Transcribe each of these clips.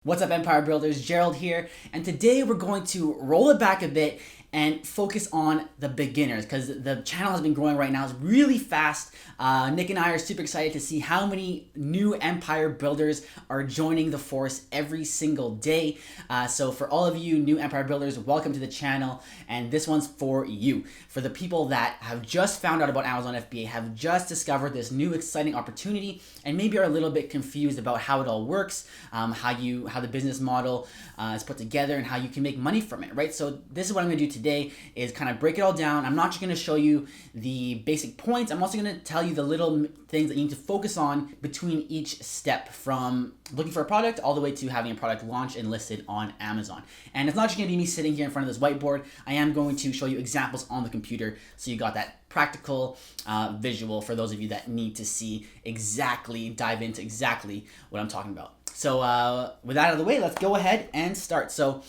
What's up, Empire Builders? Gerald here, and today we're going to roll it back a bit and focus on the beginners because the channel has been growing right now. It's really fast. Nick and I are super excited to see how many new Empire Builders are joining the force every single day. So for all of you new Empire Builders, welcome to the channel, and this one's for you. For the people that have just found out about Amazon FBA, have just discovered this new exciting opportunity, and maybe are a little bit confused about how it all works, how the business model is put together, and how you can make money from it, right? So this is what I'm gonna do today, is kind of break it all down. I'm not just gonna show you the basic points, I'm also gonna tell you the little things that you need to focus on between each step, from looking for a product all the way to having a product launched and listed on Amazon. And it's not just gonna be me sitting here in front of this whiteboard. I am going to show you examples on the computer, so you got that practical visual for those of you that need to see exactly, dive into exactly what I'm talking about. So with that out of the way, let's go ahead and start. So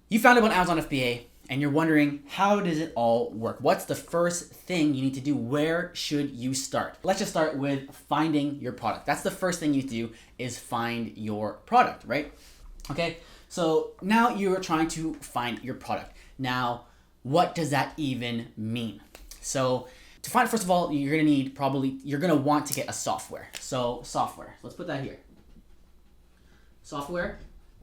you found out about Amazon FBA and you're wondering, how does it all work? What's the first thing you need to do? Where should you start? Let's just start with finding your product. That's the first thing you do, is find your product, right? Okay, so now you're trying to find your product. Now, what does that even mean? So to find, first of all, you're gonna want to get a software. So software, let's put that here. Software,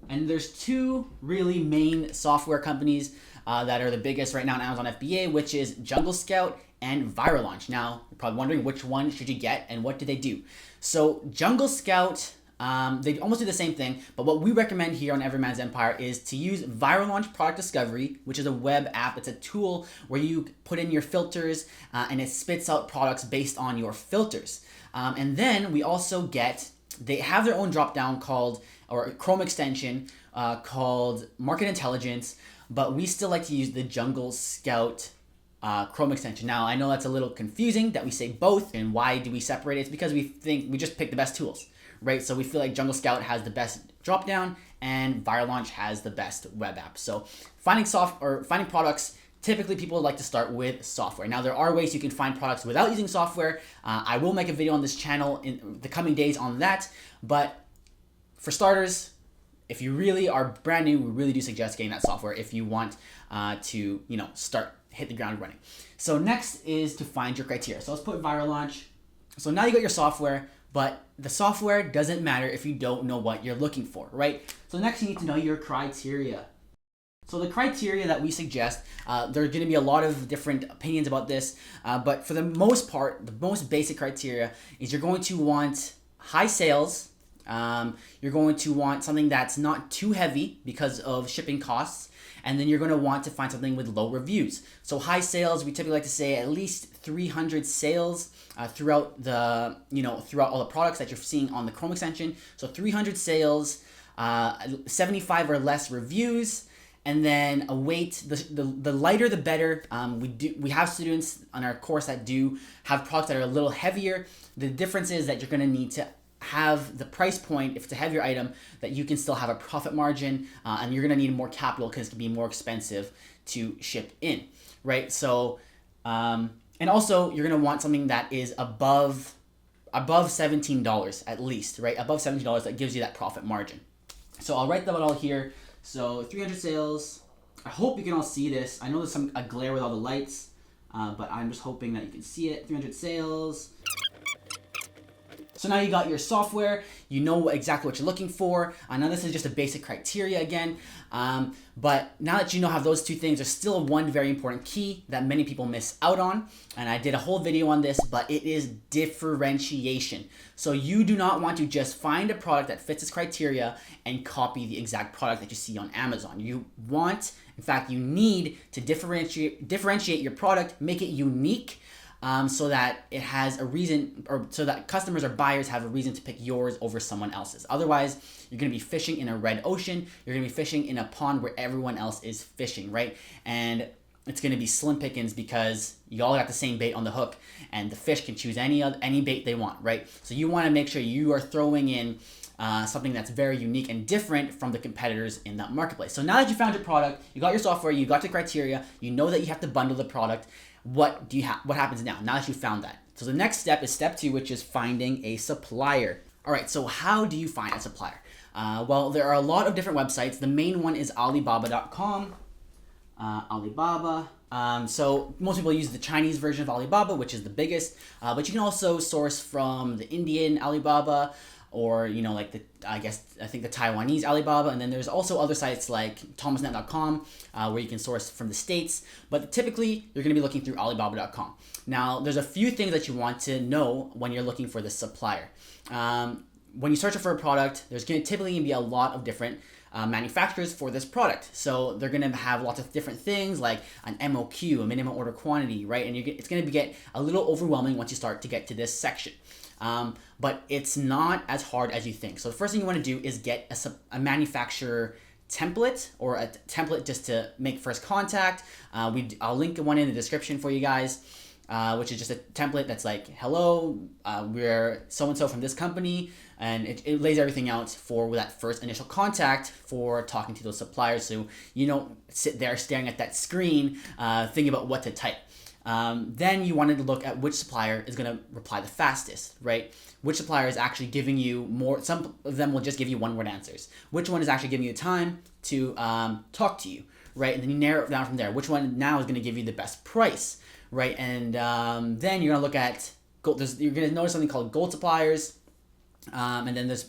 and there's two really main software companies that are the biggest right now on Amazon FBA, which is Jungle Scout and Viral Launch. Now, you're probably wondering, which one should you get and what do they do? So Jungle Scout, they almost do the same thing, but what we recommend here on Everyman's Empire is to use Viral Launch Product Discovery, which is a web app. It's a tool where you put in your filters and it spits out products based on your filters. And then we also they have their own drop-down called, or Chrome extension called Market Intelligence, but we still like to use the Jungle Scout Chrome extension. Now, I know that's a little confusing that we say both, and why do we separate it? It's because we think we just pick the best tools, right? So we feel like Jungle Scout has the best drop-down and Viral Launch has the best web app. So finding products, typically people like to start with software. Now, there are ways you can find products without using software. I will make a video on this channel in the coming days on that, but for starters, if you really are brand new, we really do suggest getting that software if you want to, hit the ground running. So next is to find your criteria. So let's put Viral Launch. So now you got your software, but the software doesn't matter if you don't know what you're looking for, right? So next you need to know your criteria. So the criteria that we suggest, there are going to be a lot of different opinions about this, but for the most part, the most basic criteria is you're going to want high sales. You're going to want something that's not too heavy because of shipping costs, and then you're going to want to find something with low reviews. So high sales, we typically like to say at least 300 sales throughout all the products that you're seeing on the Chrome extension. So 300 sales, 75 or less reviews, and then a weight. The lighter the better. We have students on our course that do have products that are a little heavier. The difference is that you're going to need to have the price point, if it's a heavier item, that you can still have a profit margin, and you're going to need more capital because it can be more expensive to ship in, right? So, and also you're going to want something that is above $17 at least, right? Above $17, that gives you that profit margin. So I'll write that all here. So 300 sales. I hope you can all see this. I know there's a glare with all the lights, but I'm just hoping that you can see it. 300 sales. So now you got your software, you know exactly what you're looking for. Now this is just a basic criteria again, but now that you know how those two things, there's still one very important key that many people miss out on, and I did a whole video on this, but it is differentiation. So you do not want to just find a product that fits this criteria and copy the exact product that you see on Amazon. You want, in fact, you need to differentiate your product, make it unique, so that it has a reason, or so that customers or buyers have a reason to pick yours over someone else's. Otherwise, you're going to be fishing in a red ocean. You're going to be fishing in a pond where everyone else is fishing, right? And it's going to be slim pickings because you all got the same bait on the hook, and the fish can choose any bait they want, right? So you want to make sure you are throwing in something that's very unique and different from the competitors in that marketplace. So now that you found your product, you got your software, you got the criteria, you know that you have to bundle the product. What happens now that you found that? So the next step is step 2, which is finding a supplier. All right, so how do you find a supplier? Well, there are a lot of different websites. The main one is Alibaba.com. Alibaba. So most people use the Chinese version of Alibaba, which is the biggest, but you can also source from the Indian Alibaba, or like I think the Taiwanese Alibaba, and then there's also other sites like thomasnet.com where you can source from the States, but typically you're going to be looking through Alibaba.com. Now there's a few things that you want to know when you're looking for the supplier. When you search for a product, there's going to typically be a lot of different manufacturers for this product. So they're going to have lots of different things like an MOQ, a minimum order quantity, right? And it's going to get a little overwhelming once you start to get to this section. But it's not as hard as you think. So the first thing you want to do is get a manufacturer template, or a template just to make first contact. I'll link one in the description for you guys. Which is just a template that's like, hello, we're so-and-so from this company, and it lays everything out for that first initial contact for talking to those suppliers, so you don't sit there staring at that screen thinking about what to type. Then you wanted to look at which supplier is going to reply the fastest, right? Which supplier is actually giving you more. Some of them will just give you one-word answers. Which one is actually giving you time to talk to you, right? And then you narrow it down from there. Which one now is going to give you the best price, right? And then you're going to look at gold. You're going to notice something called gold suppliers. And then there's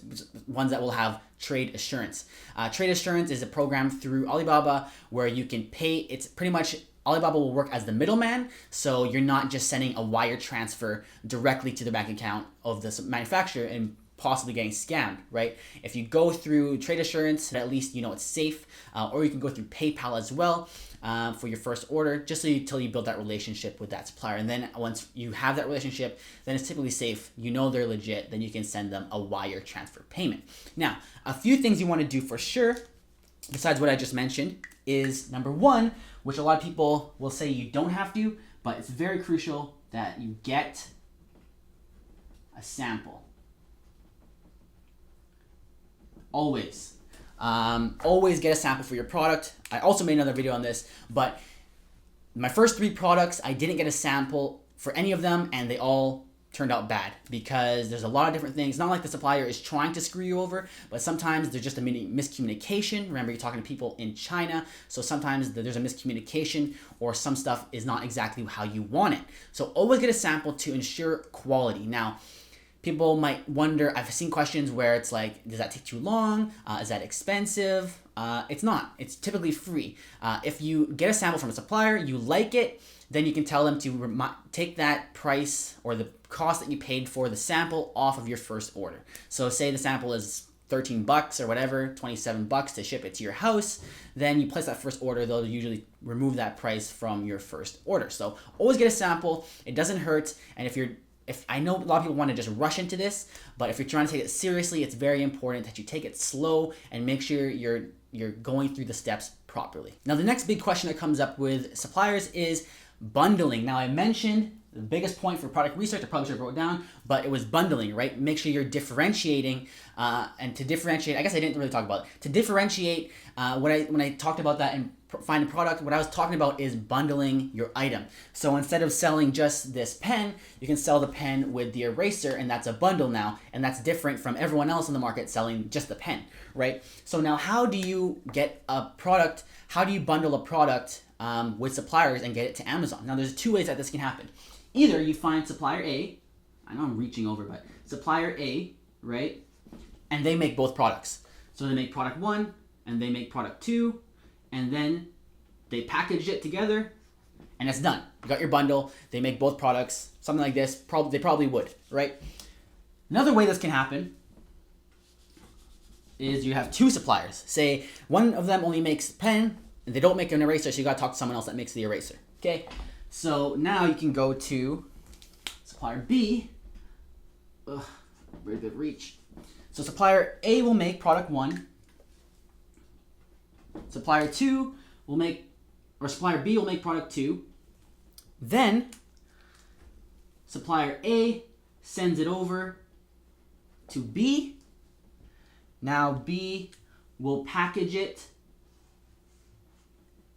ones that will have trade assurance. Trade assurance is a program through Alibaba where you can pay. It's pretty much Alibaba will work as the middleman, so you're not just sending a wire transfer directly to the bank account of the manufacturer and possibly getting scammed, right? If you go through trade assurance, at least you know it's safe, or you can go through PayPal as well for your first order, just until you build that relationship with that supplier. And then once you have that relationship, then it's typically safe. You know they're legit. Then you can send them a wire transfer payment. Now, a few things you want to do for sure, besides what I just mentioned, is number one, which a lot of people will say you don't have to, but it's very crucial that you get a sample. Always. Always get a sample for your product. I also made another video on this, but my first 3 products, I didn't get a sample for any of them, and they all turned out bad because there's a lot of different things. It's not like the supplier is trying to screw you over, but sometimes there's just a miscommunication. Remember, you're talking to people in China, so sometimes there's a miscommunication, or some stuff is not exactly how you want it. So always get a sample to ensure quality. Now, people might wonder, I've seen questions where it's like, does that take too long? Is that expensive? It's not. It's typically free. If you get a sample from a supplier, you like it, then you can tell them to take that price or the cost that you paid for the sample off of your first order. So say the sample is $13 or whatever, $27 to ship it to your house, then you place that first order, they'll usually remove that price from your first order. So always get a sample. It doesn't hurt. And if I know a lot of people want to just rush into this, but if you're trying to take it seriously, it's very important that you take it slow and make sure you're going through the steps properly. Now, the next big question that comes up with suppliers is bundling. Now, I mentioned the biggest point for product research, I probably should have wrote it down, but it was bundling, right? Make sure you're differentiating, and to differentiate, I guess I didn't really talk about it. To differentiate, when I talked about that and find a product, what I was talking about is bundling your item. So instead of selling just this pen, you can sell the pen with the eraser, and that's a bundle now, and that's different from everyone else in the market selling just the pen, right? So now, how do you get a product? How do you bundle a product with suppliers and get it to Amazon? Now, there's 2 ways that this can happen. Either you find supplier A, I know I'm reaching over, but supplier A, right? And they make both products. So they make product 1 and they make product 2, and then they package it together and it's done. You got your bundle, they make both products, something like this. They probably would, right? Another way this can happen is you have 2 suppliers. Say one of them only makes pen and they don't make an eraser, so you got to talk to someone else that makes the eraser, okay? So now you can go to supplier B. Very good reach. So supplier A will make product 1. Supplier 2 will make, or supplier B will make product 2. Then supplier A sends it over to B. Now B will package it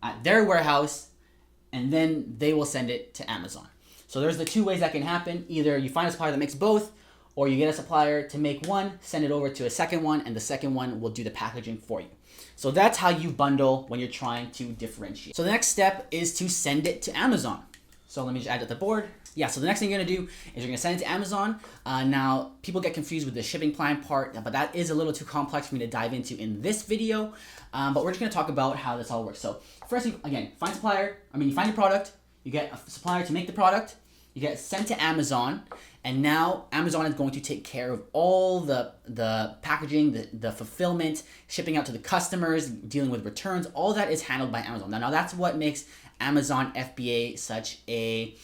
at their warehouse, and then they will send it to Amazon. So there's the 2 ways that can happen. Either you find a supplier that makes both, or you get a supplier to make one, send it over to a second one, and the second one will do the packaging for you. So that's how you bundle when you're trying to differentiate. So the next step is to send it to Amazon. So let me just add it to the board. Yeah, so the next thing you're gonna do is you're gonna send it to Amazon. Now, people get confused with the shipping plan part, but that is a little too complex for me to dive into in this video. But we're just gonna talk about how this all works. So first, again, find supplier. You find your product, you get a supplier to make the product, you get sent to Amazon, and now Amazon is going to take care of all the packaging, the fulfillment, shipping out to the customers, dealing with returns. All that is handled by Amazon. Now that's what makes Amazon FBA such a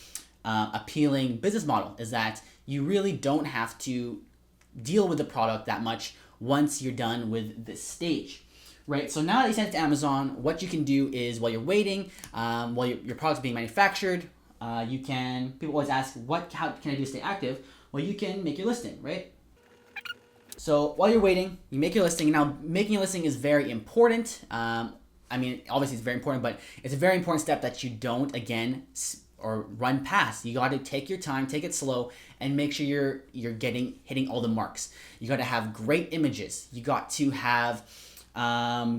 appealing business model, is that you really don't have to deal with the product that much once you're done with this stage. Right, so now that you send it to Amazon, what you can do is while you're waiting, while your product's being manufactured, people always ask, how can I do to stay active? Well, you can make your listing, right? So while you're waiting, you make your listing. Now, making a listing is very important. Obviously it's very important, but it's a very important step that you don't, again, or run past. You got to take your time, take it slow, and make sure you're hitting all the marks. You got to have great images. You got to have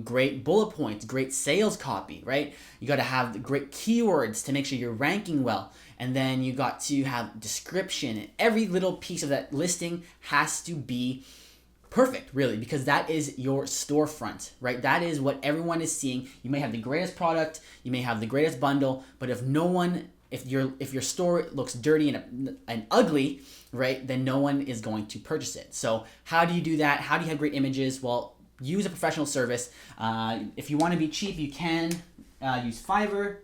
great bullet points, great sales copy, right? You got to have great keywords to make sure you're ranking well. And then you got to have description. And every little piece of that listing has to be perfect, really, because that is your storefront, right? That is what everyone is seeing. You may have the greatest product, you may have the greatest bundle, but if your store looks dirty and ugly, right, then no one is going to purchase it. So how do you do that? How do you have great images? Well, use a professional service. If you want to be cheap, you can use Fiverr.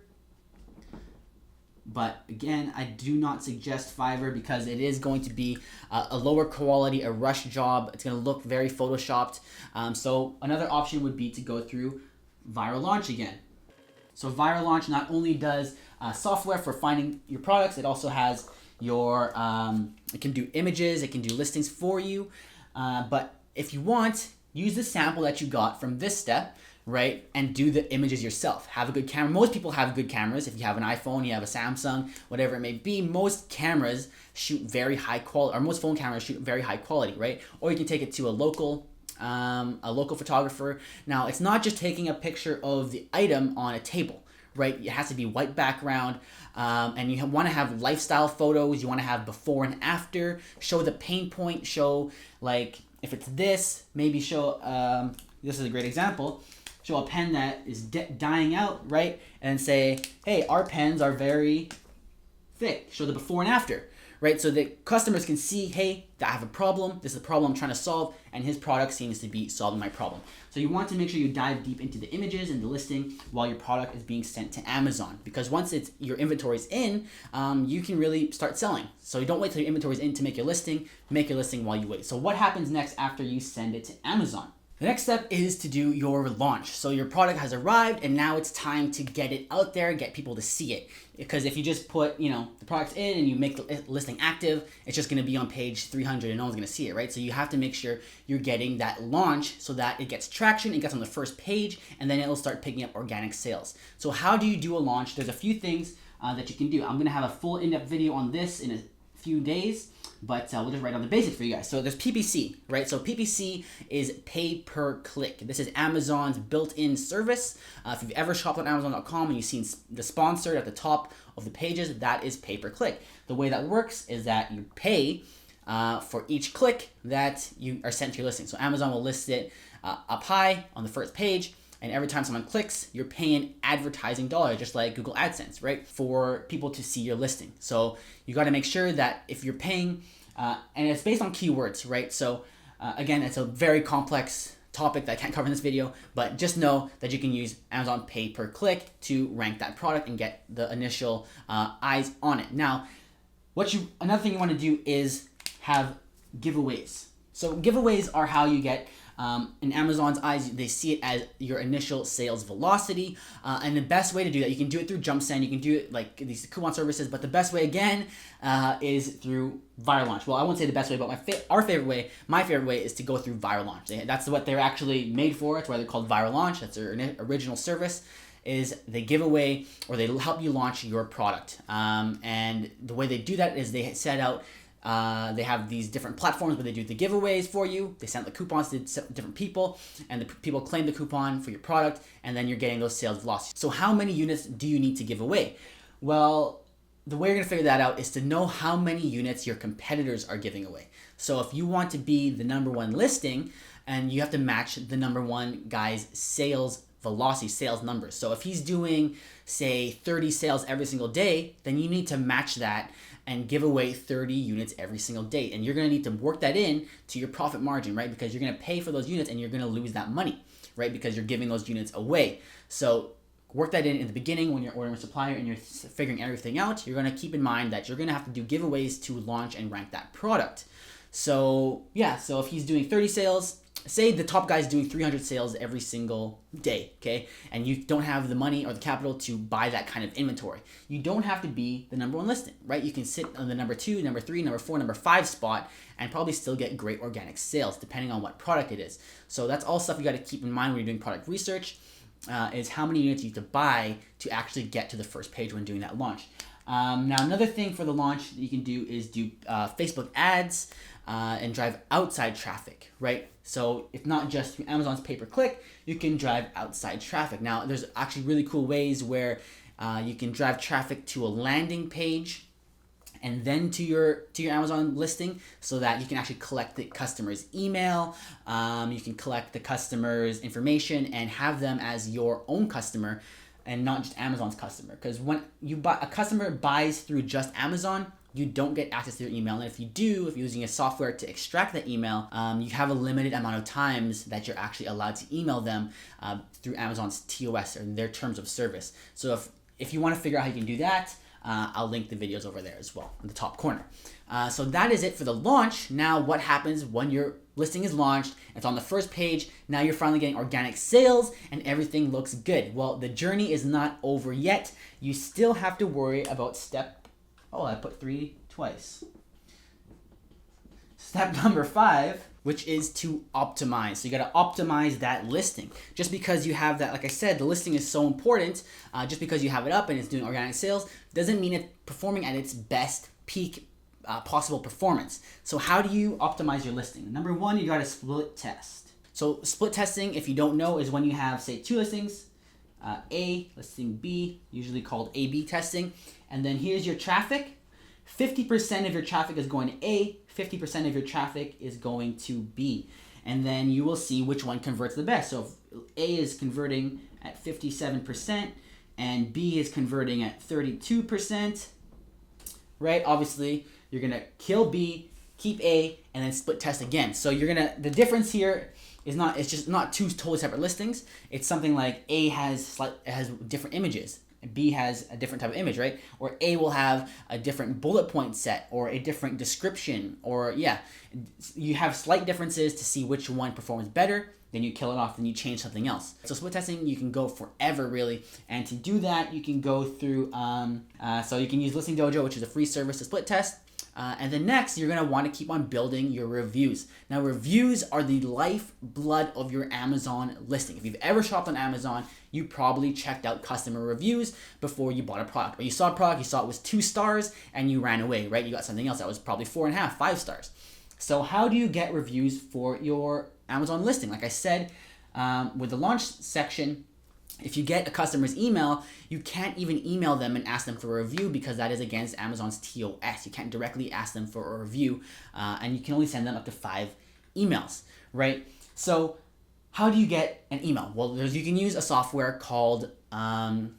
But again, I do not suggest Fiverr because it is going to be a lower quality, a rush job. It's going to look very photoshopped. So another option would be to go through Viral Launch again. So Viral Launch not only does software for finding your products, it also has it can do images, it can do listings for you. But if you want, use the sample that you got from this step, right, and do the images yourself. Have a good camera. Most people have good cameras. If you have an iPhone, you have a Samsung, whatever it may be, most cameras shoot very high quality, or most phone cameras shoot very high quality, right? Or you can take it to a local photographer. Now, it's not just taking a picture of the item on a table, right? It has to be white background, and you want to have lifestyle photos. You want to have before and after. Show the pain point. Show, like, if it's this, maybe show, this is a great example, show a pen that is dying out, right? And say, hey, our pens are very thick. Show the before and after, right? So that customers can see, hey, I have a problem. This is the problem I'm trying to solve, and his product seems to be solving my problem. So you want to make sure you dive deep into the images and the listing while your product is being sent to Amazon, because once your inventory is in, you can really start selling. So you don't wait till your inventory is in to make your listing. Make your listing while you wait. So what happens next after you send it to Amazon? The next step is to do your launch. So your product has arrived, and now it's time to get it out there, get people to see it. Because if you just put, the products in and you make the listing active, it's just going to be on page 300 and no one's going to see it, right? So you have to make sure you're getting that launch so that it gets traction, it gets on the first page, and then it'll start picking up organic sales. So how do you do a launch? There's a few things that you can do. I'm going to have a full in-depth video on this in a few days, but we'll just write down the basics for you guys. So there's PPC, right? So PPC is pay per click. This is Amazon's built-in service. If you've ever shopped on Amazon.com and you've seen the sponsored at the top of the pages, that is pay per click. The way that works is that you pay for each click that you are sent to your listing. So Amazon will list it up high on the first page, and every time someone clicks, you're paying advertising dollars, just like Google AdSense, right? For people to see your listing. So you got to make sure that if you're paying, and it's based on keywords, right? So again, it's a very complex topic that I can't cover in this video, but just know that you can use Amazon pay per click to rank that product and get the initial eyes on it. Now, another thing you want to do is have giveaways. So giveaways are how you get, in Amazon's eyes, they see it as your initial sales velocity. And the best way to do that, you can do it through JumpSend, you can do it like these coupon services, but the best way, again, is through Viral Launch. Well, I won't say the best way, but my favorite way is to go through Viral Launch. That's what they're actually made for. That's why they're called Viral Launch. That's their original service. Is they give away, or they help you launch your product. And the way they do that is they set out They have these different platforms where they do the giveaways for you. They send the coupons to different people, and the people claim the coupon for your product, and then you're getting those sales velocity. So how many units do you need to give away? Well, the way you're going to figure that out is to know how many units your competitors are giving away. So if you want to be the number one listing, and you have to match the number one guy's sales velocity, sales numbers. So if he's doing, say, 30 sales every single day, then you need to match that and give away 30 units every single day. And you're going to need to work that in to your profit margin, right? Because you're going to pay for those units and you're going to lose that money, right? Because you're giving those units away. So work that in the beginning when you're ordering a supplier and you're figuring everything out. You're going to keep in mind that you're going to have to do giveaways to launch and rank that product. So yeah, so if he's doing 30 sales, say the top guy's doing 300 sales every single day, okay? And you don't have the money or the capital to buy that kind of inventory. You don't have to be the number one listing, right? You can sit on the number 2, number 3, number 4, number 5 spot and probably still get great organic sales depending on what product it is. So that's all stuff you got to keep in mind when you're doing product research, is how many units you have to buy to actually get to the first page when doing that launch. Now, another thing for the launch that you can do is do Facebook ads and drive outside traffic, right? So if not just through Amazon's pay-per-click, you can drive outside traffic. Now, there's actually really cool ways where you can drive traffic to a landing page and then to your Amazon listing, so that you can actually collect the customer's email, you can collect the customer's information and have them as your own customer and not just Amazon's customer. Because when a customer buys through just Amazon, you don't get access to their email. And if you do, if you're using a software to extract that email, you have a limited amount of times that you're actually allowed to email them through Amazon's TOS or their terms of service. So if you want to figure out how you can do that, I'll link the videos over there as well in the top corner. So that is it for the launch. Now what happens when your listing is launched, it's on the first page, now you're finally getting organic sales and everything looks good. Well, the journey is not over yet. You still have to worry about I put 3 twice. Step number 5, which is to optimize. So you got to optimize that listing. Just because you have that, like I said, the listing is so important. Just because you have it up and it's doing organic sales doesn't mean it's performing at its best peak possible performance. So how do you optimize your listing? Number 1, you got to split test. So split testing, if you don't know, is when you have, say, 2 listings, A, listing B, usually called A/B testing. And then here's your traffic. 50% of your traffic is going to A, 50% of your traffic is going to B. And then you will see which one converts the best. So if A is converting at 57% and B is converting at 32%, right? Obviously, you're going to kill B, keep A, and then split test again. So the difference here is it's just not 2 totally separate listings. It's something like A has different images. B has a different type of image, right? Or A will have a different bullet point set or a different description, or you have slight differences to see which one performs better. Then you kill it off, then you change something else. So split testing, you can go forever really. And to do that, you can go through, so you can use Listing Dojo, which is a free service to split test. And then next, you're going to want to keep on building your reviews. Now, reviews are the lifeblood of your Amazon listing. If you've ever shopped on Amazon, you probably checked out customer reviews before you bought a product. Or you saw a product, you saw it was 2 stars, and you ran away, right? You got something else that was probably 4.5, 5 stars. So how do you get reviews for your Amazon listing? Like I said, with the launch section, if you get a customer's email, you can't even email them and ask them for a review because that is against Amazon's TOS. You can't directly ask them for a review, and you can only send them up to 5 emails, right? So how do you get an email? Well, you can use a software called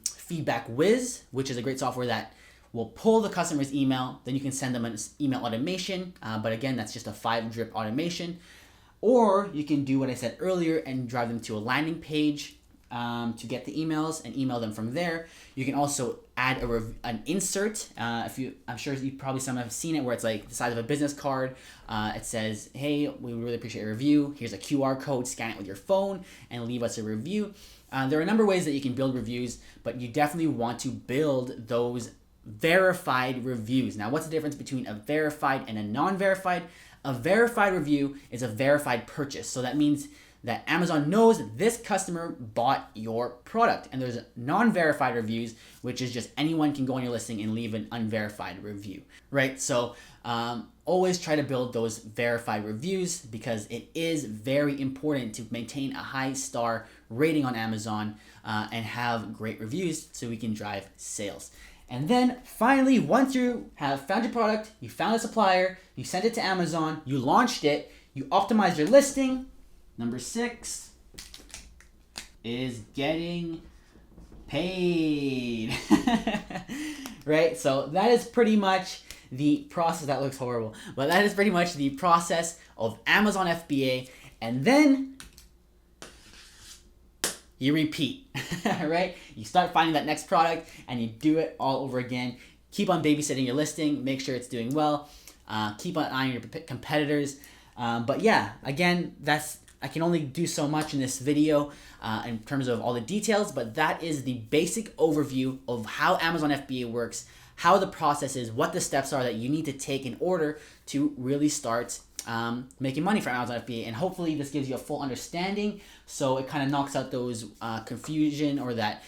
Feedback Whiz, which is a great software that will pull the customer's email. Then you can send them an email automation, but again, that's just a 5-drip automation. Or you can do what I said earlier and drive them to a landing page to get the emails and email them from there. You can also add an insert. I'm sure you probably some have seen it where it's like the size of a business card. It says, "Hey, we would really appreciate a review. Here's a QR code. Scan it with your phone and leave us a review." There are a number of ways that you can build reviews, but you definitely want to build those verified reviews. Now, what's the difference between a verified and a non-verified? A verified review is a verified purchase. So that means that Amazon knows this customer bought your product. And there's non-verified reviews, which is just anyone can go on your listing and leave an unverified review, right? So always try to build those verified reviews because it is very important to maintain a high star rating on Amazon and have great reviews so we can drive sales. And then finally, once you have found your product, you found a supplier, you sent it to Amazon, you launched it, you optimized your listing. Number 6 is getting paid. Right? So that is pretty much the process. That looks horrible, but that is pretty much the process of Amazon FBA. And then you repeat, right? You start finding that next product and you do it all over again. Keep on babysitting your listing, make sure it's doing well. Keep an eye on your competitors. But yeah, again, I can only do so much in this video in terms of all the details, but that is the basic overview of how Amazon FBA works, how the process is, what the steps are that you need to take in order to really start making money from Amazon FBA. And hopefully this gives you a full understanding, so it kind of knocks out those confusion or that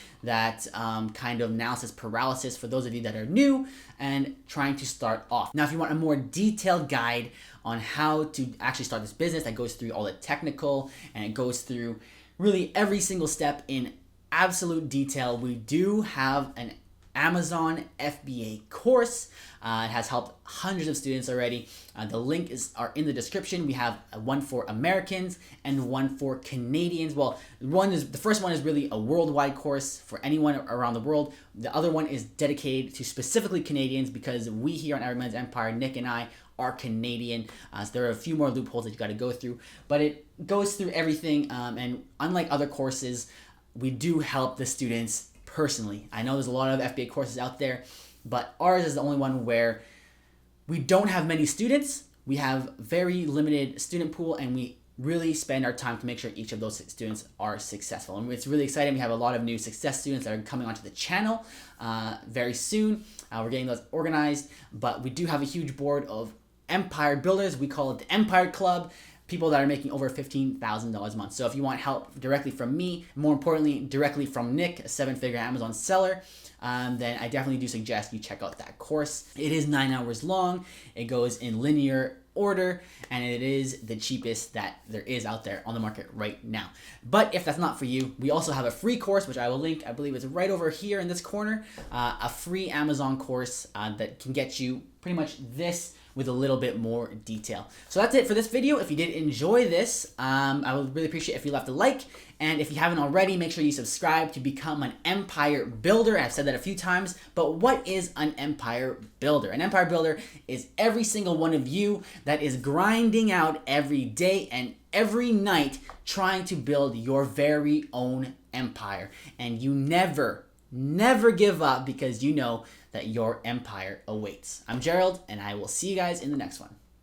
kind of analysis paralysis for those of you that are new and trying to start off. Now, if you want a more detailed guide on how to actually start this business that goes through all the technical and it goes through really every single step in absolute detail, we do have an Amazon FBA course. It has helped hundreds of students already. The link are in the description. We have one for Americans and one for Canadians. Well, the first one is really a worldwide course for anyone around the world. The other one is dedicated to specifically Canadians because we here on Everyman's Empire, Nick and I, are Canadian. So there are a few more loopholes that you got to go through, but it goes through everything. And unlike other courses, we do help the students personally. I know there's a lot of FBA courses out there, but ours is the only one where we don't have many students. We have very limited student pool, and we really spend our time to make sure each of those students are successful. And it's really exciting. We have a lot of new success students that are coming onto the channel very soon. We're getting those organized, but we do have a huge board of empire builders. We call it the Empire Club. People that are making over $15,000 a month. So if you want help directly from me, more importantly, directly from Nick, a 7-figure Amazon seller, then I definitely do suggest you check out that course. It is 9 hours long. It goes in linear order, and it is the cheapest that there is out there on the market right now. But if that's not for you, we also have a free course, which I will link. I believe it's right over here in this corner, a free Amazon course that can get you pretty much this with a little bit more detail. So that's it for this video. If you did enjoy this, I would really appreciate if you left a like. And if you haven't already, make sure you subscribe to become an empire builder. I've said that a few times, but what is an empire builder? An empire builder is every single one of you that is grinding out every day and every night trying to build your very own empire. And you never give up because you know that your empire awaits. I'm Gerald, and I will see you guys in the next one.